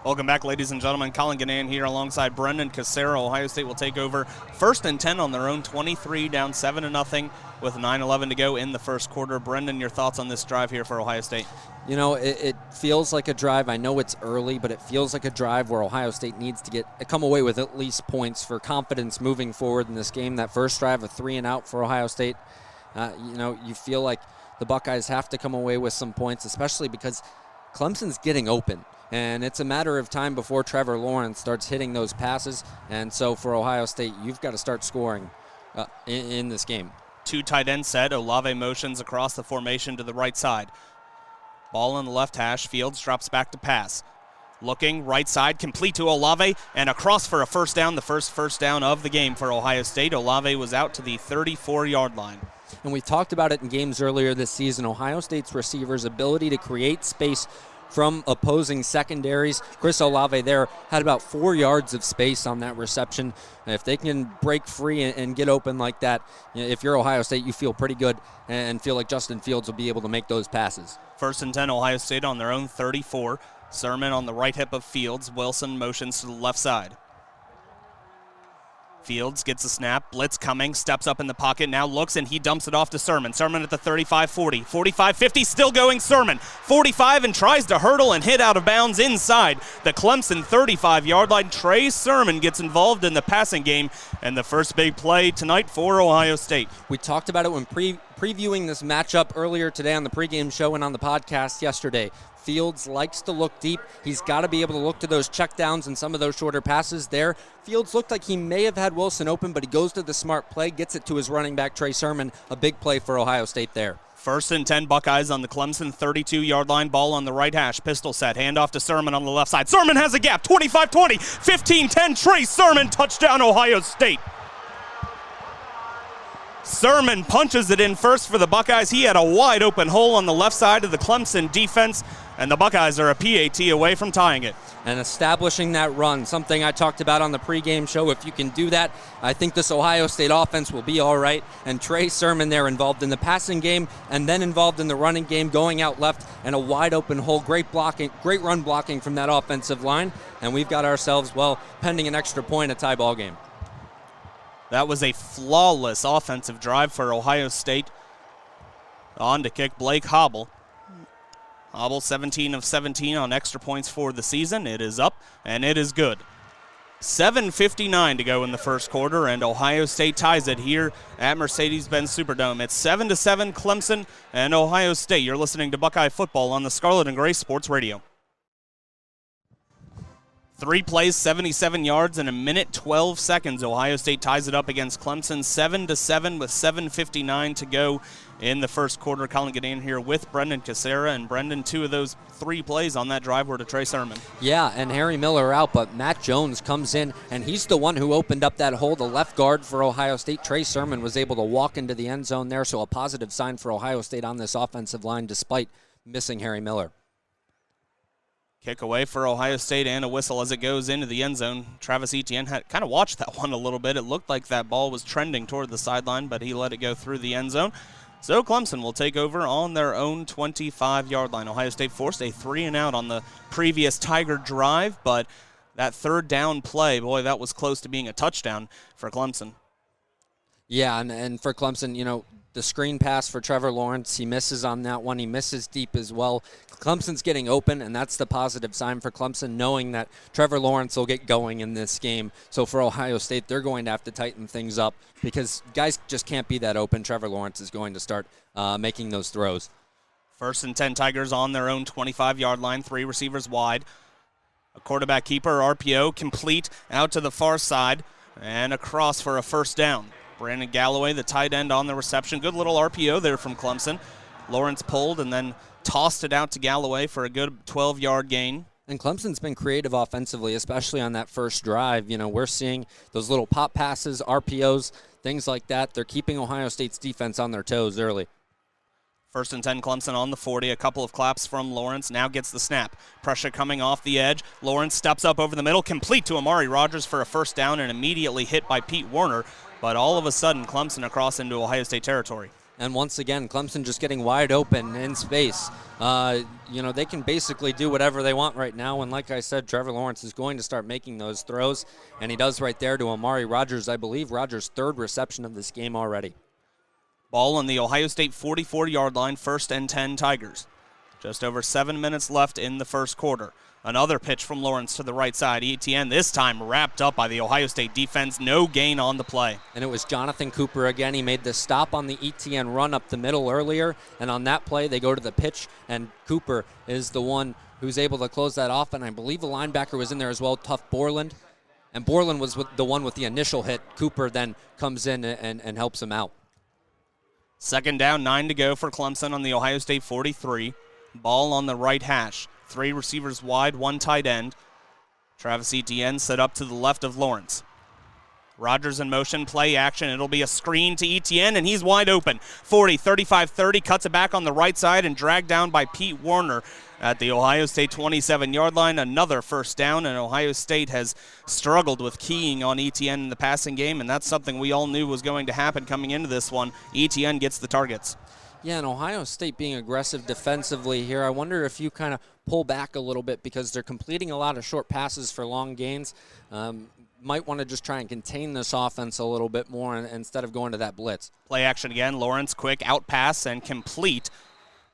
Welcome back, ladies and gentlemen. Collin Ginnan here alongside Brendan Casero. Ohio State will take over 1st and 10 on their own 23, down 7-0 with 9:11 to go in the first quarter. Brendan, your thoughts on this drive here for Ohio State? You know, it feels like a drive. I know it's early, but it feels like a drive where Ohio State needs to come away with at least points for confidence moving forward in this game. That first drive, a 3-and-out for Ohio State. You feel like the Buckeyes have to come away with some points, especially because Clemson's getting open. And it's a matter of time before Trevor Lawrence starts hitting those passes. And so for Ohio State, you've got to start scoring in this game. 2 tight end set. Olave motions across the formation to the right side. Ball on the left hash. Fields drops back to pass. Looking right side, complete to Olave, and across for a first down, the first down of the game for Ohio State. Olave was out to the 34-yard line. And we talked about it in games earlier this season. Ohio State's receivers' ability to create space from opposing secondaries. Chris Olave there had about 4 yards of space on that reception. And if they can break free and get open like that, if you're Ohio State, you feel pretty good and feel like Justin Fields will be able to make those passes. 1st and 10, Ohio State on their own 34. Sermon on the right hip of Fields. Wilson motions to the left side. Fields gets a snap, blitz coming, steps up in the pocket, now looks, and he dumps it off to Sermon. Sermon at the 35-40, 45-50, still going Sermon. 45 and tries to hurdle and hit out of bounds inside the Clemson 35-yard line. Trey Sermon gets involved in the passing game, and the first big play tonight for Ohio State. We talked about it when previewing this matchup earlier today on the pregame show and on the podcast yesterday. Fields likes to look deep. He's got to be able to look to those checkdowns and some of those shorter passes there. Fields looked like he may have had Wilson open, but he goes to the smart play, gets it to his running back, Trey Sermon. A big play for Ohio State there. 1st and 10, Buckeyes on the Clemson 32-yard line. Ball on the right hash. Pistol set. Handoff to Sermon on the left side. Sermon has a gap. 25-20, 15-10. Trey Sermon, touchdown Ohio State. Sermon punches it in first for the Buckeyes. He had a wide open hole on the left side of the Clemson defense, and the Buckeyes are a PAT away from tying it. And establishing that run, something I talked about on the pregame show. If you can do that, I think this Ohio State offense will be all right. And Trey Sermon there involved in the passing game and then involved in the running game, going out left and a wide open hole. Great blocking, great run blocking from that offensive line. And we've got ourselves, pending an extra point, a tie ball game. That was a flawless offensive drive for Ohio State. On to kick Blake Hobble. Hobble 17 of 17 on extra points for the season. It is up, and it is good. 7:59 to go in the first quarter, and Ohio State ties it here at Mercedes-Benz Superdome. It's 7-7 Clemson and Ohio State. You're listening to Buckeye Football on the Scarlet and Gray Sports Radio. 3 plays, 77 yards, in a minute, 12 seconds. Ohio State ties it up against Clemson, 7-7 with 7:59 to go in the first quarter. Collin Ginnan here with Brendan Casera, and Brendan, 2 of those 3 plays on that drive were to Trey Sermon. Yeah, and Harry Miller out, but Matt Jones comes in, and he's the one who opened up that hole. The left guard for Ohio State, Trey Sermon, was able to walk into the end zone there, so a positive sign for Ohio State on this offensive line despite missing Harry Miller. Kick away for Ohio State and a whistle as it goes into the end zone. Travis Etienne had kind of watched that one a little bit. It looked like that ball was trending toward the sideline, but he let it go through the end zone. So Clemson will take over on their own 25-yard line. Ohio State forced a 3-and-out on the previous Tiger drive, but that 3rd down play, boy, that was close to being a touchdown for Clemson. Yeah, and for Clemson, the screen pass for Trevor Lawrence, he misses on that one. He misses deep as well. Clemson's getting open, and that's the positive sign for Clemson, knowing that Trevor Lawrence will get going in this game. So for Ohio State, they're going to have to tighten things up because guys just can't be that open. Trevor Lawrence is going to start making those throws. 1st and 10, Tigers on their own 25-yard line, 3 receivers wide. A quarterback keeper, RPO, complete out to the far side, and across for a first down. Brandon Galloway, the tight end, on the reception. Good little RPO there from Clemson. Lawrence pulled and then tossed it out to Galloway for a good 12-yard gain. And Clemson's been creative offensively, especially on that first drive. We're seeing those little pop passes, RPOs, things like that. They're keeping Ohio State's defense on their toes early. 1st and 10, Clemson on the 40. A couple of claps from Lawrence. Now gets the snap. Pressure coming off the edge. Lawrence steps up over the middle, complete to Amari Rogers for a first down, and immediately hit by Pete Werner. But all of a sudden, Clemson across into Ohio State territory. And once again, Clemson just getting wide open in space. They can basically do whatever they want right now. And like I said, Trevor Lawrence is going to start making those throws. And he does right there to Amari Rogers. I believe Rogers' third reception of this game already. Ball on the Ohio State 44-yard line, 1st and 10 Tigers. Just over 7 minutes left in the first quarter. Another pitch from Lawrence to the right side. Etienne this time wrapped up by the Ohio State defense. No gain on the play. And it was Jonathan Cooper again. He made the stop on the Etienne run up the middle earlier. And on that play, they go to the pitch. And Cooper is the one who's able to close that off. And I believe the linebacker was in there as well, Tuff Borland. And Borland was the one with the initial hit. Cooper then comes in and helps him out. 2nd down, 9 to go for Clemson on the Ohio State 43. Ball on the right hash. 3 receivers wide, 1 tight end. Travis Etienne set up to the left of Lawrence. Rogers in motion, play action. It'll be a screen to Etienne, and he's wide open. 40, 35, 30, cuts it back on the right side and dragged down by Pete Warner at the Ohio State 27-yard line. Another first down, and Ohio State has struggled with keying on Etienne in the passing game, and that's something we all knew was going to happen coming into this one. Etienne gets the targets. Yeah, and Ohio State being aggressive defensively here, I wonder if you kind of pull back a little bit because they're completing a lot of short passes for long gains. Might want to just try and contain this offense a little bit more instead of going to that blitz. Play action again. Lawrence quick out pass and complete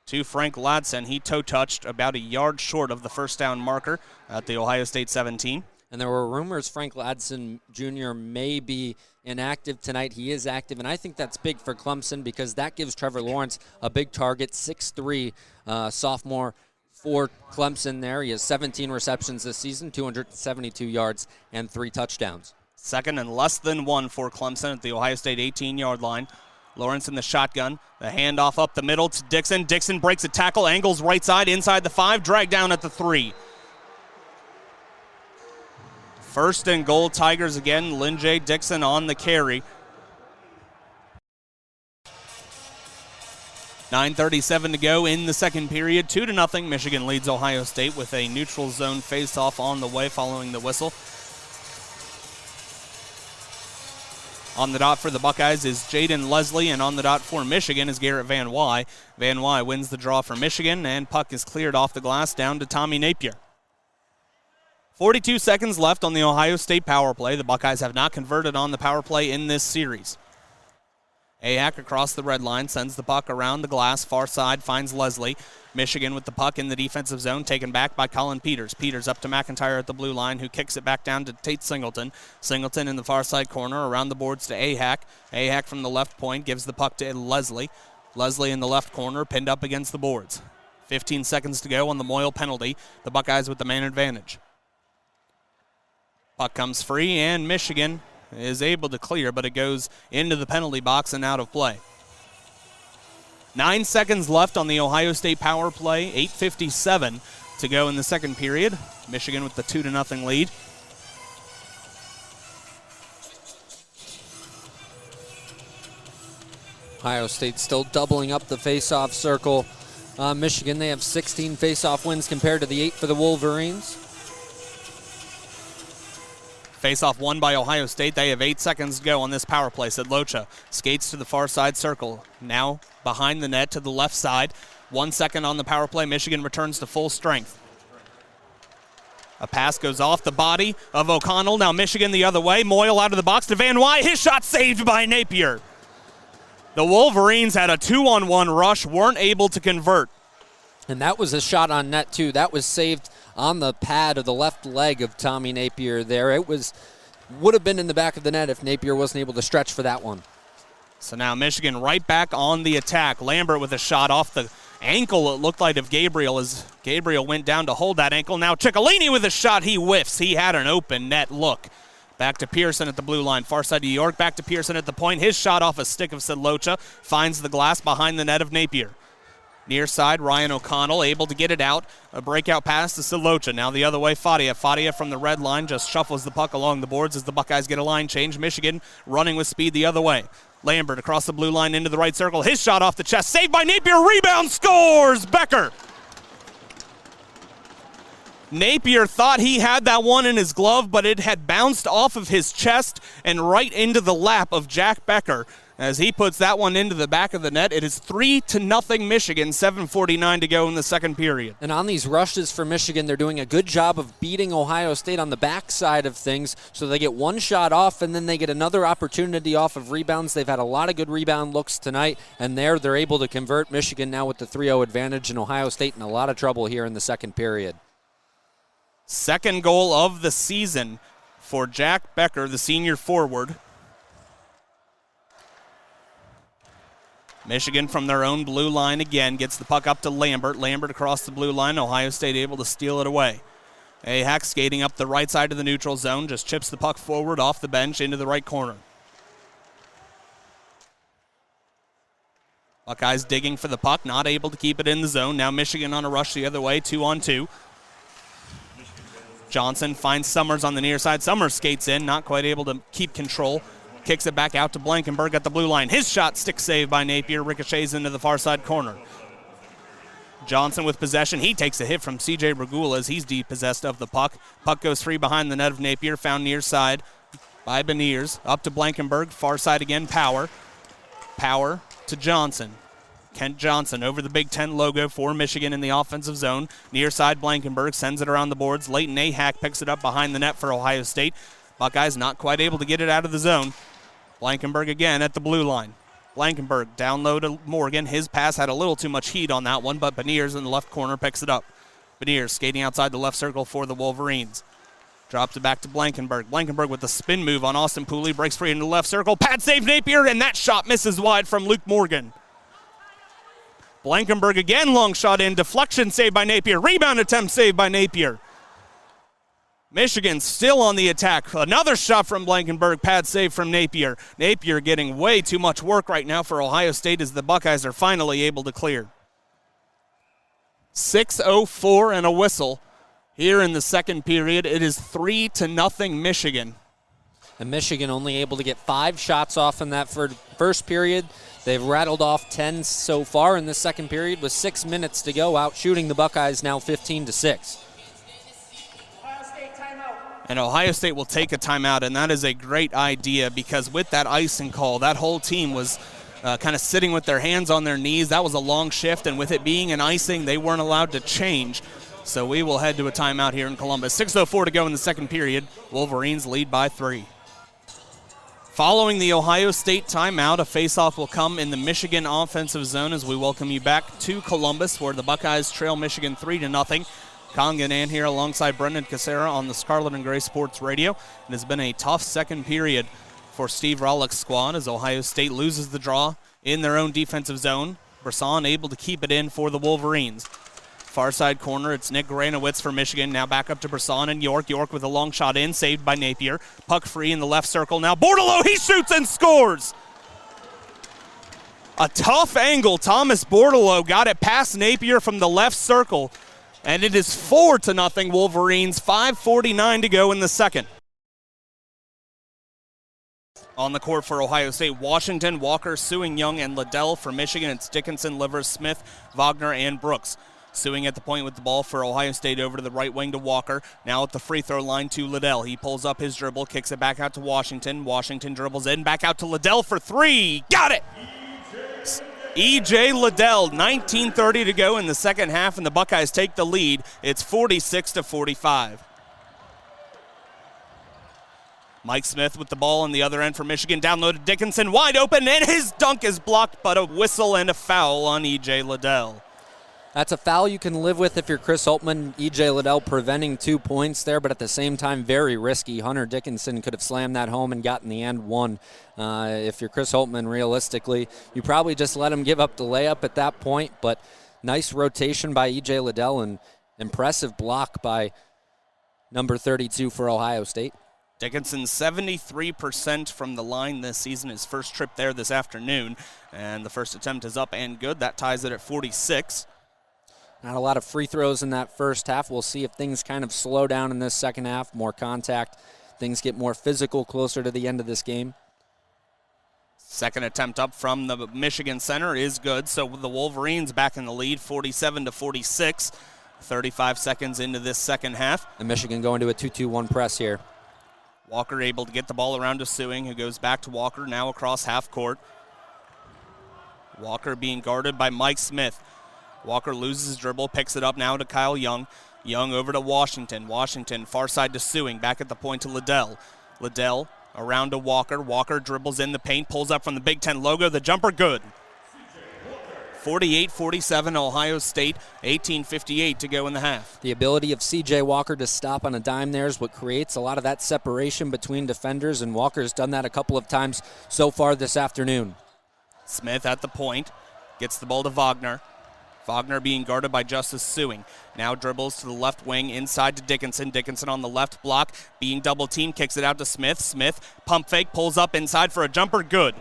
to Frank Ladson. He toe-touched about a yard short of the first down marker at the Ohio State 17. And there were rumors Frank Ladson Jr. may be inactive tonight. He is active, and I think that's big for Clemson because that gives Trevor Lawrence a big target, 6'3", sophomore for Clemson there. He has 17 receptions this season, 272 yards, and 3 touchdowns. 2nd and less than 1 for Clemson at the Ohio State 18-yard line. Lawrence in the shotgun. The handoff up the middle to Dixon. Dixon breaks a tackle, angles right side, inside the 5, dragged down at the 3. 1st and goal, Tigers again. Lynn J. Dixon on the carry. 9:37 to go in the second period. 2-0. Michigan leads Ohio State with a neutral zone face-off on the way following the whistle. On the dot for the Buckeyes is Jaden Leslie, and on the dot for Michigan is Garrett Van Wy. Van Wy wins the draw for Michigan, and puck is cleared off the glass down to Tommy Napier. 42 seconds left on the Ohio State power play. The Buckeyes have not converted on the power play in this series. Ahak across the red line sends the puck around the glass. Far side finds Leslie. Michigan with the puck in the defensive zone, taken back by Colin Peters. Peters up to McIntyre at the blue line, who kicks it back down to Tate Singleton. Singleton in the far side corner, around the boards to Ahak. Ahak from the left point gives the puck to Leslie. Leslie in the left corner, pinned up against the boards. 15 seconds to go on the Moyle penalty. The Buckeyes with the man advantage. Puck comes free, and Michigan is able to clear, but it goes into the penalty box and out of play. 9 seconds left on the Ohio State power play. 8:57 to go in the second period. Michigan with the 2-0 lead. Ohio State still doubling up the face-off circle. Michigan, they have 16 face-off wins compared to the 8 for the Wolverines. Face-off won by Ohio State. They have 8 seconds to go on this power play. Sedlocha skates to the far side circle. Now behind the net to the left side. 1 second on the power play. Michigan returns to full strength. A pass goes off the body of O'Connell. Now Michigan the other way. Moyle out of the box to Van Wy. His shot saved by Napier. The Wolverines had a 2-on-1 rush, weren't able to convert. And that was a shot on net, too. That was saved on the pad of the left leg of Tommy Napier there. It would have been in the back of the net if Napier wasn't able to stretch for that one. So now Michigan right back on the attack. Lambert with a shot off the ankle, it looked like, of Gabriel as Gabriel went down to hold that ankle. Now Ciccolini with a shot. He whiffs. He had an open net look. Back to Pearson at the blue line. Far side of York. Back to Pearson at the point. His shot off a stick of Sedlocha finds the glass behind the net of Napier. Near side, Ryan O'Connell able to get it out. A breakout pass to Sedlocha. Now the other way, Fadia. Fadia from the red line just shuffles the puck along the boards as the Buckeyes get a line change. Michigan running with speed the other way. Lambert across the blue line into the right circle. His shot off the chest. Saved by Napier. Rebound, scores! Becker. Napier thought he had that one in his glove, but it had bounced off of his chest and right into the lap of Jack Becker. As he puts that one into the back of the net, it is 3-0 Michigan, 7:49 to go in the second period. And on these rushes for Michigan, they're doing a good job of beating Ohio State on the backside of things, so they get one shot off, and then they get another opportunity off of rebounds. They've had a lot of good rebound looks tonight, and they're able to convert. Michigan now with the 3-0 advantage, and Ohio State in a lot of trouble here in the second period. Second goal of the season for Jack Becker, the senior forward. Michigan from their own blue line again gets the puck up to Lambert. Lambert across the blue line. Ohio State able to steal it away. Ahak skating up the right side of the neutral zone, just chips the puck forward off the bench into the right corner. Buckeyes digging for the puck, not able to keep it in the zone. Now Michigan on a rush the other way, 2-on-2. Johnson finds Summers on the near side. Summers skates in, not quite able to keep control. Kicks it back out to Blankenberg at the blue line. His shot stick saved by Napier, ricochets into the far side corner. Johnson with possession. He takes a hit from C.J. Regula as he's depossessed of the puck. Puck goes free behind the net of Napier, found near side by Beniers. Up to Blankenberg, far side again, Power. Power to Johnson. Kent Johnson over the Big Ten logo for Michigan in the offensive zone. Near side, Blankenberg sends it around the boards. Leighton Ahak picks it up behind the net for Ohio State. Buckeyes not quite able to get it out of the zone. Blankenberg again at the blue line. Blankenberg down low to Morgan. His pass had a little too much heat on that one, but Beniers in the left corner picks it up. Beniers skating outside the left circle for the Wolverines. Drops it back to Blankenberg. Blankenberg with the spin move on Austin Pooley. Breaks free into the left circle. Pad save Napier, and that shot misses wide from Luke Morgan. Blankenberg again, long shot in. Deflection saved by Napier. Rebound attempt saved by Napier. Michigan still on the attack. Another shot from Blankenberg. Pad save from Napier. Napier getting way too much work right now for Ohio State as the Buckeyes are finally able to clear. 6:04 and a whistle here in the second period. It is 3-0 Michigan. And Michigan only able to get 5 shots off in that first period. They've rattled off 10 so far in the second period with 6 minutes to go, out shooting the Buckeyes now 15-6. And Ohio State will take a timeout, and that is a great idea because with that icing call, that whole team was kind of sitting with their hands on their knees. That was a long shift, and with it being an icing, they weren't allowed to change. So we will head to a timeout here in Columbus. 6:04 to go in the second period. Wolverines lead by 3. Following the Ohio State timeout, a faceoff will come in the Michigan offensive zone as we welcome you back to Columbus, where the Buckeyes trail Michigan 3-0. Collin Ginnan here alongside Brendan Casera on the Scarlet and Gray Sports Radio. It has been a tough second period for Steve Rollick's squad as Ohio State loses the draw in their own defensive zone. Brisson able to keep it in for the Wolverines. Far side corner, it's Nick Granowitz for Michigan. Now back up to Brisson and York. York with a long shot in, saved by Napier. Puck free in the left circle. Now Bordelot, he shoots and scores! A tough angle. Thomas Bordelot got it past Napier from the left circle. And it is 4-0 Wolverines, 5:49 to go in the second. On the court for Ohio State, Washington, Walker, Sewing, Young, and Liddell. For Michigan, it's Dickinson, Livers, Smith, Wagner, and Brooks. Sewing at the point with the ball for Ohio State over to the right wing to Walker. Now at the free throw line to Liddell. He pulls up his dribble, kicks it back out to Washington. Washington dribbles in, back out to Liddell for 3. Got it! E.J. Liddell, 19:30 to go in the second half, and the Buckeyes take the lead. It's 46-45. Mike Smith with the ball on the other end for Michigan. Down low to Dickinson, wide open, and his dunk is blocked, but a whistle and a foul on E.J. Liddell. That's a foul you can live with if you're Chris Holtmann. E.J. Liddell preventing 2 points there, but at the same time, very risky. Hunter Dickinson could have slammed that home and gotten the and one. If you're Chris Holtmann, realistically, you probably just let him give up the layup at that point, but nice rotation by E.J. Liddell and impressive block by number 32 for Ohio State. Dickinson 73% from the line this season, his first trip there this afternoon, and the first attempt is up and good. That ties it at 46. Not a lot of free throws in that first half. We'll see if things kind of slow down in this second half, more contact, things get more physical closer to the end of this game. Second attempt up from the Michigan center is good, so the Wolverines back in the lead, 47-46. 35 seconds into this second half. And Michigan going to a 2-2-1 press here. Walker able to get the ball around to Sewing, who goes back to Walker, now across half court. Walker being guarded by Mike Smith. Walker loses his dribble, picks it up now to Kyle Young. Young over to Washington. Washington far side to Sewing, back at the point to Liddell. Liddell around to Walker. Walker dribbles in the paint, pulls up from the Big Ten logo. The jumper good. 48-47 Ohio State, 18:58 to go in the half. The ability of C.J. Walker to stop on a dime there is what creates a lot of that separation between defenders, and Walker's done that a couple of times so far this afternoon. Smith at the point, gets the ball to Wagner. Wagner being guarded by Justice Sewing. Now dribbles to the left wing, inside to Dickinson. Dickinson on the left block, being double teamed, kicks it out to Smith. Smith, pump fake, pulls up inside for a jumper, good.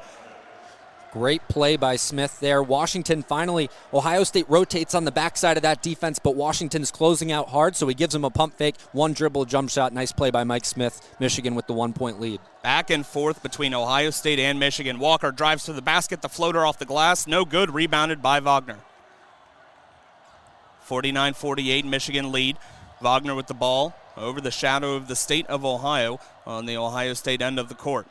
Great play by Smith there. Washington finally, Ohio State rotates on the backside of that defense, but Washington's closing out hard, so he gives him a pump fake, one dribble, jump shot. Nice play by Mike Smith. Michigan with the 1-point lead. Back and forth between Ohio State and Michigan. Walker drives to the basket, the floater off the glass, no good, rebounded by Wagner. 49-48, Michigan lead. Wagner with the ball over the shadow of the state of Ohio on the Ohio State end of the court.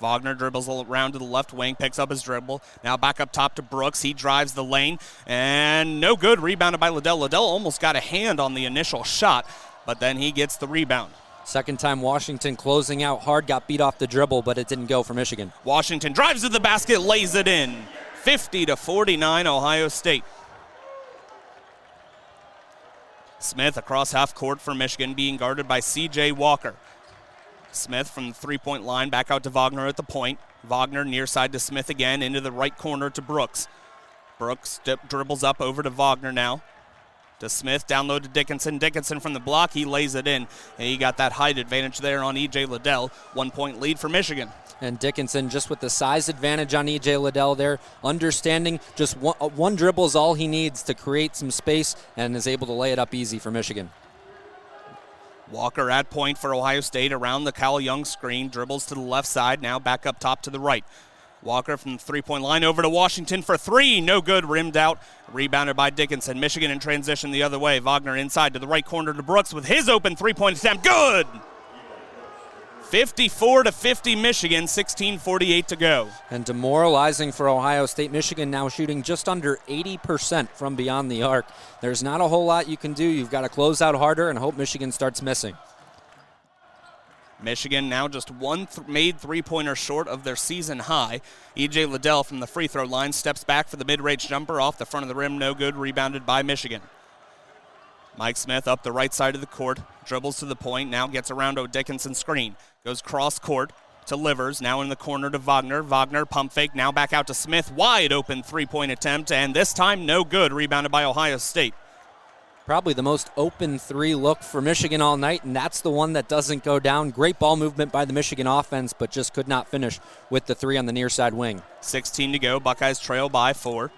Wagner dribbles around to the left wing, picks up his dribble. Now back up top to Brooks. He drives the lane, and no good. Rebounded by Liddell. Liddell almost got a hand on the initial shot, but then he gets the rebound. Second time Washington closing out hard, got beat off the dribble, but it didn't go for Michigan. Washington drives to the basket, lays it in. 50-49 Ohio State. Smith across half court for Michigan, being guarded by C.J. Walker. Smith from the three-point line, back out to Wagner at the point. Wagner near side to Smith again, into the right corner to Brooks. Brooks dribbles up over to Wagner now. To Smith, down low to Dickinson. Dickinson from the block, he lays it in. And he got that height advantage there on E.J. Liddell. 1-point lead for Michigan. And Dickinson just with the size advantage on E.J. Liddell there, understanding just one dribble is all he needs to create some space, and is able to lay it up easy for Michigan. Walker at point for Ohio State around the Kyle Young screen. Dribbles to the left side, now back up top to the right. Walker from the three-point line over to Washington for three. No good, rimmed out. Rebounded by Dickinson. Michigan in transition the other way. Wagner inside to the right corner to Brooks with his open three-point attempt. Good! 54-50 Michigan, 16:48 to go. And demoralizing for Ohio State. Michigan now shooting just under 80% from beyond the arc. There's not a whole lot you can do. You've got to close out harder and hope Michigan starts missing. Michigan now just one made three-pointer short of their season high. E.J. Liddell from the free throw line steps back for the mid-range jumper off the front of the rim. No good, rebounded by Michigan. Mike Smith up the right side of the court, dribbles to the point, now gets around to Dickinson's screen. Goes cross court to Livers, now in the corner to Wagner. Wagner pump fake, now back out to Smith. Wide open three-point attempt, and this time no good, rebounded by Ohio State. Probably the most open three look for Michigan all night, and that's the one that doesn't go down. Great ball movement by the Michigan offense, but just could not finish with the three on the near side wing. 16 to go, Buckeyes trail by 4.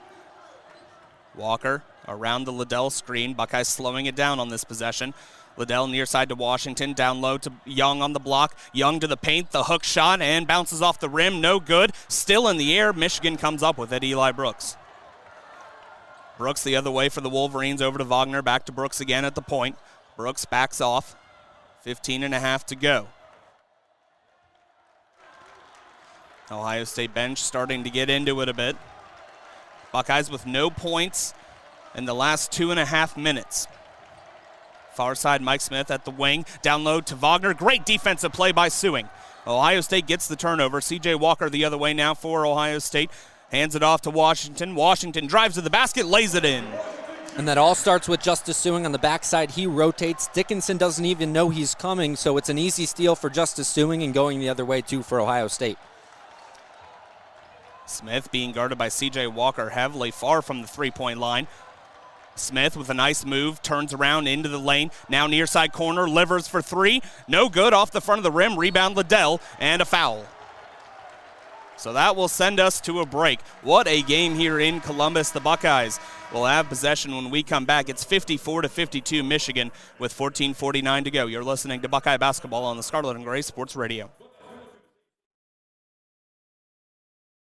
Walker around the Liddell screen. Buckeyes slowing it down on this possession. Liddell near side to Washington, down low to Young on the block. Young to the paint, the hook shot, and bounces off the rim. No good. Still in the air. Michigan comes up with it. Eli Brooks. Brooks the other way for the Wolverines, over to Wagner. Back to Brooks again at the point. Brooks backs off. 15.5 to go. Ohio State bench starting to get into it a bit. Buckeyes with no points in the last 2.5 minutes. Far side, Mike Smith at the wing. Down low to Wagner. Great defensive play by Sewing. Ohio State gets the turnover. C.J. Walker the other way now for Ohio State. Hands it off to Washington. Washington drives to the basket, lays it in. And that all starts with Justice Sewing on the backside. He rotates. Dickinson doesn't even know he's coming, so it's an easy steal for Justice Sewing, and going the other way, too, for Ohio State. Smith being guarded by C.J. Walker heavily, far from the three-point line. Smith with a nice move, turns around into the lane. Now near side corner, Livers for three. No good, off the front of the rim. Rebound Liddell, and a foul. So that will send us to a break. What a game here in Columbus. The Buckeyes will have possession when we come back. It's 54-52 Michigan with 14:49 to go. You're listening to Buckeye Basketball on the Scarlet and Gray Sports Radio.